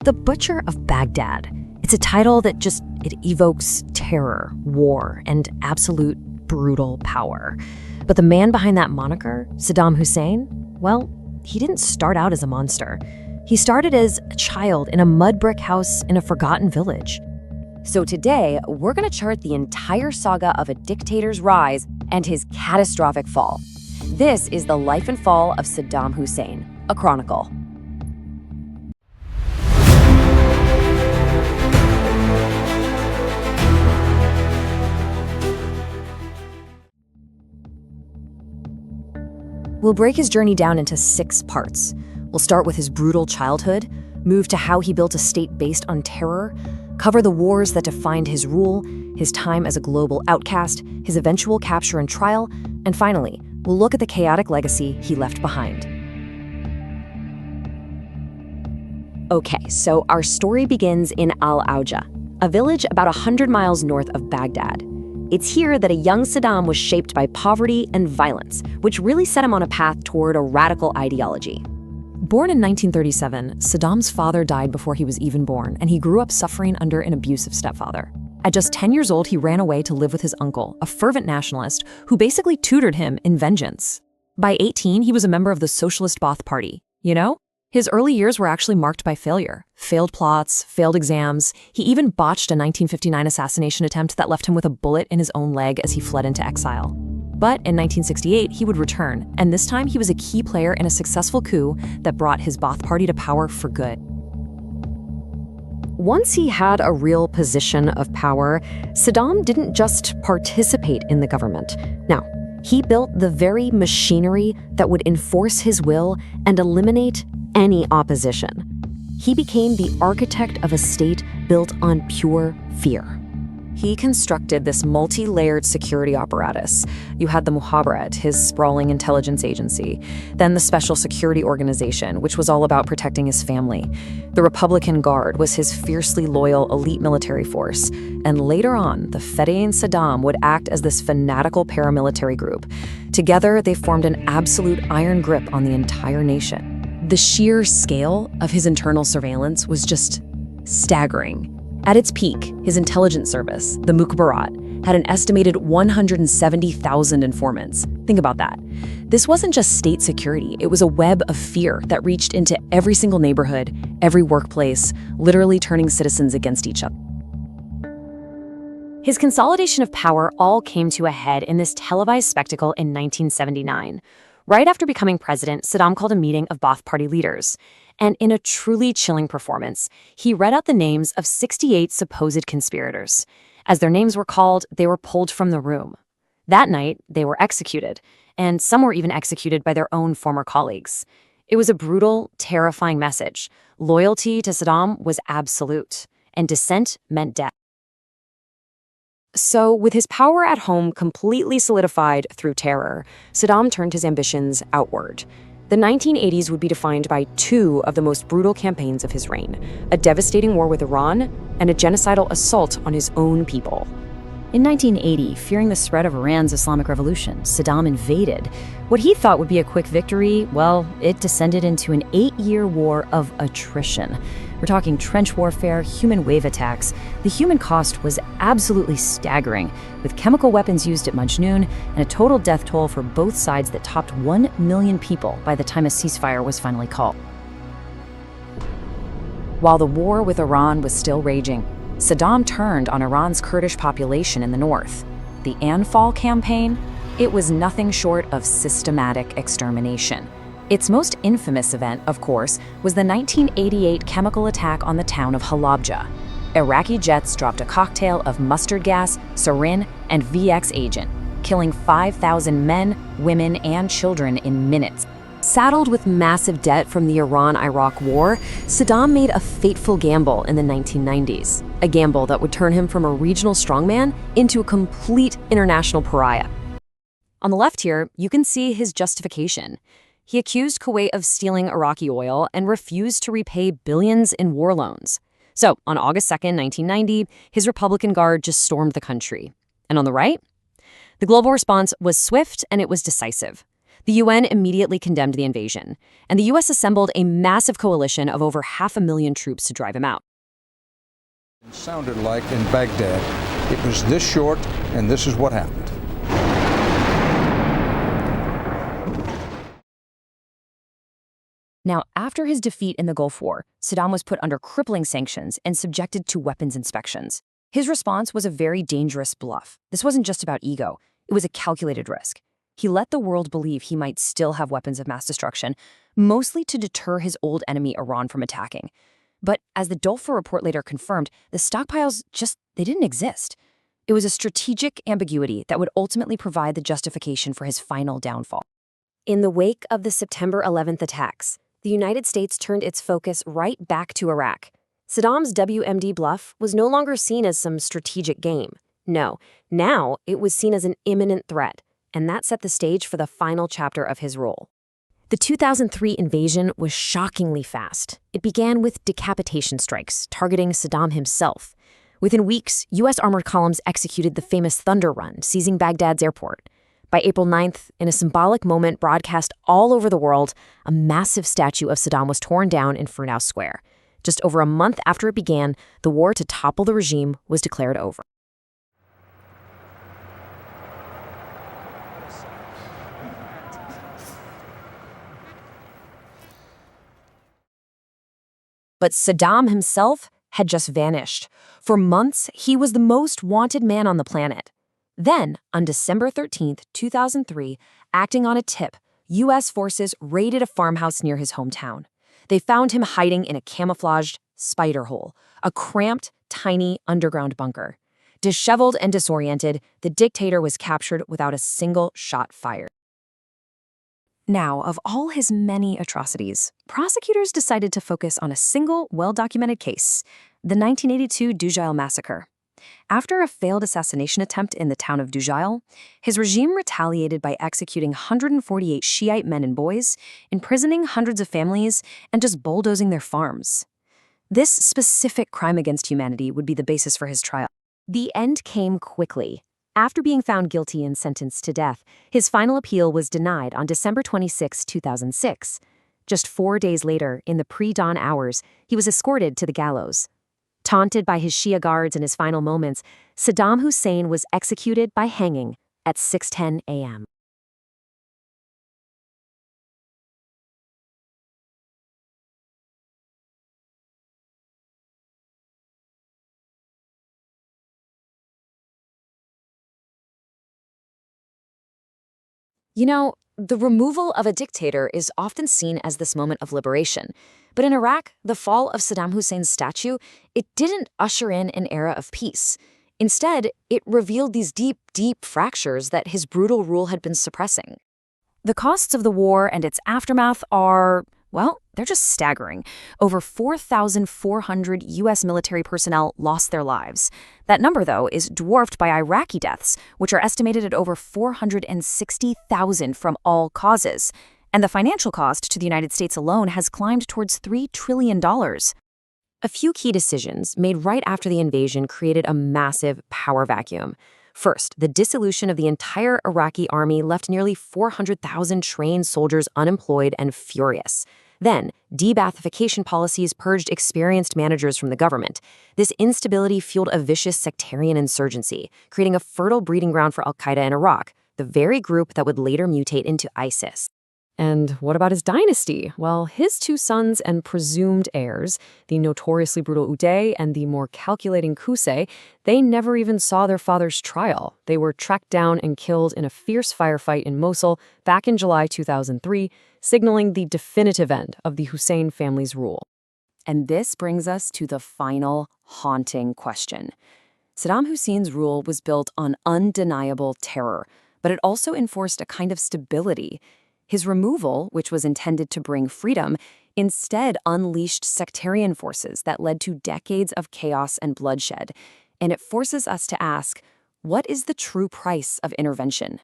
the Butcher of Baghdad. It's a title that it evokes terror, war, and absolute brutal power. But the man behind that moniker, Saddam Hussein, well, he didn't start out as a monster. He started as a child in a mud brick house in a forgotten village. So today, we're going to chart the entire saga of a dictator's rise and his catastrophic fall. This is the life and fall of Saddam Hussein, a chronicle. We'll break his journey down into 6 parts. We'll start with his brutal childhood, move to how he built a state based on terror, cover the wars that defined his rule, his time as a global outcast, his eventual capture and trial, and finally, we'll look at the chaotic legacy he left behind. Okay, so our story begins in Halabja, a village about 100 miles north of Baghdad. It's here that a young Saddam was shaped by poverty and violence, which really set him on a path toward a radical ideology. Born in 1937, Saddam's father died before he was even born, and he grew up suffering under an abusive stepfather. At just 10 years old, he ran away to live with his uncle, a fervent nationalist, who basically tutored him in vengeance. By 18, he was a member of the Socialist Ba'ath Party. His early years were actually marked by failure. Failed plots, failed exams. He even botched a 1959 assassination attempt that left him with a bullet in his own leg as he fled into exile. But in 1968, he would return, and this time he was a key player in a successful coup that brought his Ba'ath Party to power for good. Once he had a real position of power, Saddam didn't just participate in the government. Now, he built the very machinery that would enforce his will and eliminate any opposition. He became the architect of a state built on pure fear. He constructed this multi-layered security apparatus. You had the Mukhabarat, his sprawling intelligence agency, then the Special Security Organization, which was all about protecting his family. The Republican Guard was his fiercely loyal elite military force. And later on, the Fedayeen Saddam would act as this fanatical paramilitary group. Together, they formed an absolute iron grip on the entire nation. The sheer scale of his internal surveillance was just staggering. At its peak, his intelligence service, the Mukhabarat, had an estimated 170,000 informants. Think about that. This wasn't just state security, it was a web of fear that reached into every single neighborhood, every workplace, literally turning citizens against each other. His consolidation of power all came to a head in this televised spectacle in 1979. Right after becoming president, Saddam called a meeting of Ba'ath Party leaders. And in a truly chilling performance, he read out the names of 68 supposed conspirators. As their names were called, they were pulled from the room. That night, they were executed, and some were even executed by their own former colleagues. It was a brutal, terrifying message. Loyalty to Saddam was absolute, and dissent meant death. So, with his power at home completely solidified through terror, Saddam turned his ambitions outward. The 1980s would be defined by 2 of the most brutal campaigns of his reign, a devastating war with Iran and a genocidal assault on his own people. In 1980, fearing the spread of Iran's Islamic Revolution, Saddam invaded. What he thought would be a quick victory, well, it descended into an 8-year war of attrition. We're talking trench warfare, human wave attacks. The human cost was absolutely staggering, with chemical weapons used at Majnoon and a total death toll for both sides that topped 1 million people by the time a ceasefire was finally called. While the war with Iran was still raging, Saddam turned on Iran's Kurdish population in the north. The Anfal campaign, it was nothing short of systematic extermination. Its most infamous event, of course, was the 1988 chemical attack on the town of Halabja. Iraqi jets dropped a cocktail of mustard gas, sarin, and VX agent, killing 5,000 men, women, and children in minutes. Saddled with massive debt from the Iran-Iraq War, Saddam made a fateful gamble in the 1990s, a gamble that would turn him from a regional strongman into a complete international pariah. On the left here, you can see his justification. He accused Kuwait of stealing Iraqi oil and refused to repay billions in war loans. So, on August 2nd, 1990, his Republican Guard just stormed the country. And on the right? The global response was swift and it was decisive. The UN immediately condemned the invasion, and the US assembled a massive coalition of over 500,000 troops to drive him out. It sounded like in Baghdad, it was this short, and this is what happened. Now, after his defeat in the Gulf War, Saddam was put under crippling sanctions and subjected to weapons inspections. His response was a very dangerous bluff. This wasn't just about ego. It was a calculated risk. He let the world believe he might still have weapons of mass destruction, mostly to deter his old enemy Iran from attacking. But as the Dolfa report later confirmed, the stockpiles they didn't exist. It was a strategic ambiguity that would ultimately provide the justification for his final downfall. In the wake of the September 11th attacks, the United States turned its focus right back to Iraq. Saddam's WMD bluff was no longer seen as some strategic game. No, now it was seen as an imminent threat, and that set the stage for the final chapter of his rule. The 2003 invasion was shockingly fast. It began with decapitation strikes targeting Saddam himself. Within weeks, U.S. armored columns executed the famous Thunder Run, seizing Baghdad's airport. By April 9th, in a symbolic moment broadcast all over the world, a massive statue of Saddam was torn down in Furnaus Square. Just over a month after it began, the war to topple the regime was declared over. But Saddam himself had just vanished. For months, he was the most wanted man on the planet. Then, on December 13, 2003, acting on a tip, U.S. forces raided a farmhouse near his hometown. They found him hiding in a camouflaged spider hole, a cramped, tiny underground bunker. Disheveled and disoriented, the dictator was captured without a single shot fired. Now, of all his many atrocities, prosecutors decided to focus on a single, well-documented case, the 1982 Dujail massacre. After a failed assassination attempt in the town of Dujail, his regime retaliated by executing 148 Shiite men and boys, imprisoning hundreds of families, and just bulldozing their farms. This specific crime against humanity would be the basis for his trial. The end came quickly. After being found guilty and sentenced to death, his final appeal was denied on December 26, 2006. Just 4 days later, in the pre-dawn hours, he was escorted to the gallows. Taunted by his Shia guards in his final moments, Saddam Hussein was executed by hanging at 6:10 a.m. You know, the removal of a dictator is often seen as this moment of liberation. But in Iraq, the fall of Saddam Hussein's statue, it didn't usher in an era of peace. Instead, it revealed these deep, deep fractures that his brutal rule had been suppressing. The costs of the war and its aftermath are, well, they're just staggering. Over 4,400 U.S. military personnel lost their lives. That number, though, is dwarfed by Iraqi deaths, which are estimated at over 460,000 from all causes. And the financial cost to the United States alone has climbed towards $3 trillion. A few key decisions made right after the invasion created a massive power vacuum. First, the dissolution of the entire Iraqi army left nearly 400,000 trained soldiers unemployed and furious. Then, de-Baathification policies purged experienced managers from the government. This instability fueled a vicious sectarian insurgency, creating a fertile breeding ground for al-Qaeda in Iraq, the very group that would later mutate into ISIS. And what about his dynasty? Well, his two sons and presumed heirs, the notoriously brutal Uday and the more calculating Qusay, they never even saw their father's trial. They were tracked down and killed in a fierce firefight in Mosul back in July 2003, signaling the definitive end of the Hussein family's rule. And this brings us to the final haunting question. Saddam Hussein's rule was built on undeniable terror, but it also enforced a kind of stability. His removal, which was intended to bring freedom, instead unleashed sectarian forces that led to decades of chaos and bloodshed. And it forces us to ask, what is the true price of intervention?